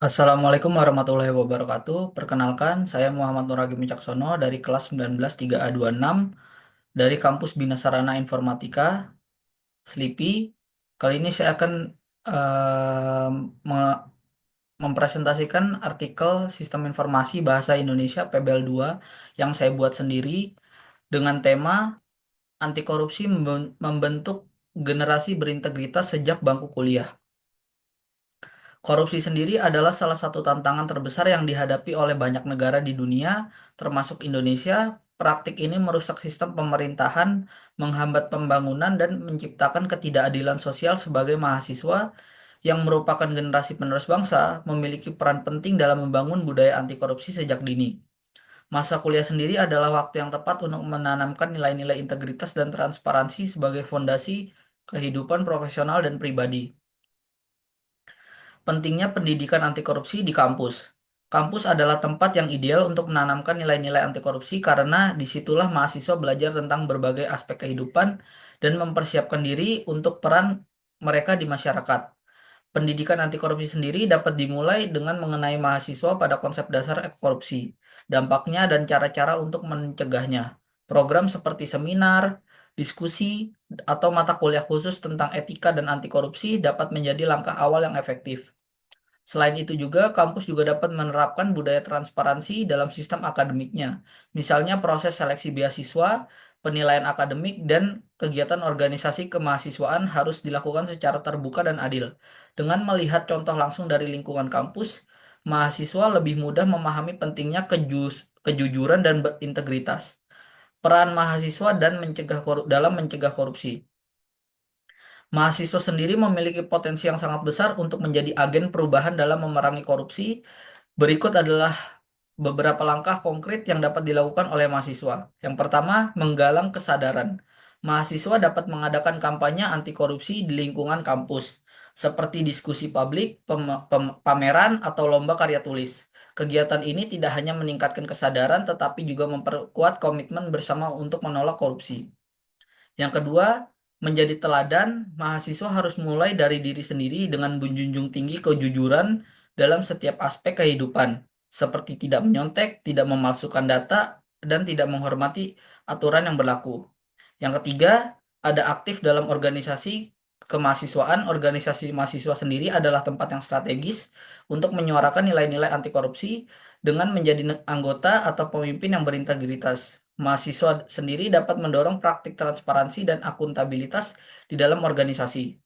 Assalamualaikum warahmatullahi wabarakatuh. Perkenalkan, saya Muhammad Nuragim Wicaksono dari kelas 19 3A26 dari kampus Bina Sarana Informatika, SLIPI. Kali ini saya akan eh, me- mempresentasikan artikel Sistem Informasi Bahasa Indonesia PBL 2 yang saya buat sendiri dengan tema Anti Korupsi Membentuk Generasi Berintegritas Sejak Bangku Kuliah. Korupsi sendiri adalah salah satu tantangan terbesar yang dihadapi oleh banyak negara di dunia, termasuk Indonesia. Praktik ini merusak sistem pemerintahan, menghambat pembangunan, dan menciptakan ketidakadilan sosial sebagai mahasiswa yang merupakan generasi penerus bangsa, memiliki peran penting dalam membangun budaya anti korupsi sejak dini. Masa kuliah sendiri adalah waktu yang tepat untuk menanamkan nilai-nilai integritas dan transparansi sebagai fondasi kehidupan profesional dan pribadi. Pentingnya pendidikan anti korupsi di kampus. Kampus adalah tempat yang ideal untuk menanamkan nilai-nilai anti korupsi karena disitulah mahasiswa belajar tentang berbagai aspek kehidupan dan mempersiapkan diri untuk peran mereka di masyarakat. Pendidikan anti korupsi sendiri dapat dimulai dengan mengenai mahasiswa pada konsep dasar korupsi, dampaknya dan cara-cara untuk mencegahnya. Program seperti seminar, diskusi, atau mata kuliah khusus tentang etika dan anti korupsi dapat menjadi langkah awal yang efektif. Selain itu juga, kampus juga dapat menerapkan budaya transparansi dalam sistem akademiknya. Misalnya proses seleksi beasiswa, penilaian akademik, dan kegiatan organisasi kemahasiswaan harus dilakukan secara terbuka dan adil. Dengan melihat contoh langsung dari lingkungan kampus, mahasiswa lebih mudah memahami pentingnya kejujuran dan berintegritas. Peran mahasiswa dan dalam mencegah korupsi. Mahasiswa sendiri memiliki potensi yang sangat besar untuk menjadi agen perubahan dalam memerangi korupsi. Berikut adalah beberapa langkah konkret yang dapat dilakukan oleh mahasiswa. Yang pertama, menggalang kesadaran. Mahasiswa dapat mengadakan kampanye anti korupsi di lingkungan kampus, seperti diskusi publik, pameran, atau lomba karya tulis. Kegiatan ini tidak hanya meningkatkan kesadaran, tetapi juga memperkuat komitmen bersama untuk menolak korupsi. Yang kedua, menjadi teladan, mahasiswa harus mulai dari diri sendiri dengan menjunjung tinggi kejujuran dalam setiap aspek kehidupan, seperti tidak menyontek, tidak memalsukan data, dan tidak menghormati aturan yang berlaku. Yang ketiga, ada aktif dalam organisasi kemahasiswaan. Organisasi mahasiswa sendiri adalah tempat yang strategis untuk menyuarakan nilai-nilai anti korupsi dengan menjadi anggota atau pemimpin yang berintegritas. Mahasiswa sendiri dapat mendorong praktik transparansi dan akuntabilitas di dalam organisasi.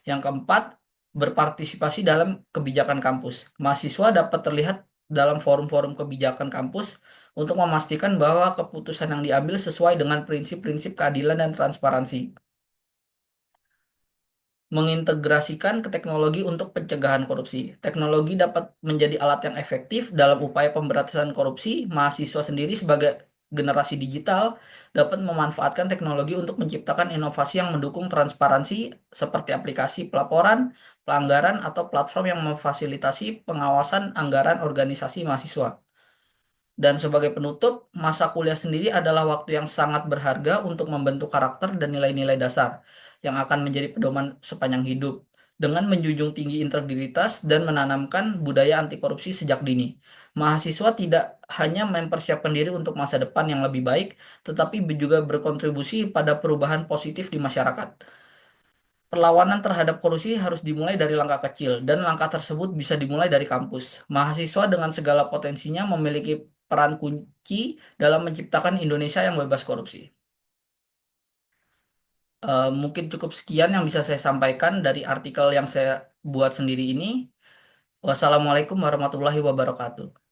Yang keempat, berpartisipasi dalam kebijakan kampus. Mahasiswa dapat terlihat dalam forum-forum kebijakan kampus untuk memastikan bahwa keputusan yang diambil sesuai dengan prinsip-prinsip keadilan dan transparansi. Mengintegrasikan ke teknologi untuk pencegahan korupsi. Teknologi dapat menjadi alat yang efektif dalam upaya pemberantasan korupsi. Mahasiswa sendiri sebagai generasi digital dapat memanfaatkan teknologi untuk menciptakan inovasi yang mendukung transparansi seperti aplikasi pelaporan, pelanggaran, atau platform yang memfasilitasi pengawasan anggaran organisasi mahasiswa. Dan sebagai penutup, masa kuliah sendiri adalah waktu yang sangat berharga untuk membentuk karakter dan nilai-nilai dasar yang akan menjadi pedoman sepanjang hidup. Dengan menjunjung tinggi integritas dan menanamkan budaya anti korupsi sejak dini, mahasiswa tidak hanya mempersiapkan diri untuk masa depan yang lebih baik, tetapi juga berkontribusi pada perubahan positif di masyarakat. Perlawanan terhadap korupsi harus dimulai dari langkah kecil, dan langkah tersebut bisa dimulai dari kampus. Mahasiswa dengan segala potensinya memiliki peran kunci dalam menciptakan Indonesia yang bebas korupsi. Mungkin cukup sekian yang bisa saya sampaikan dari artikel yang saya buat sendiri ini. Wassalamualaikum warahmatullahi wabarakatuh.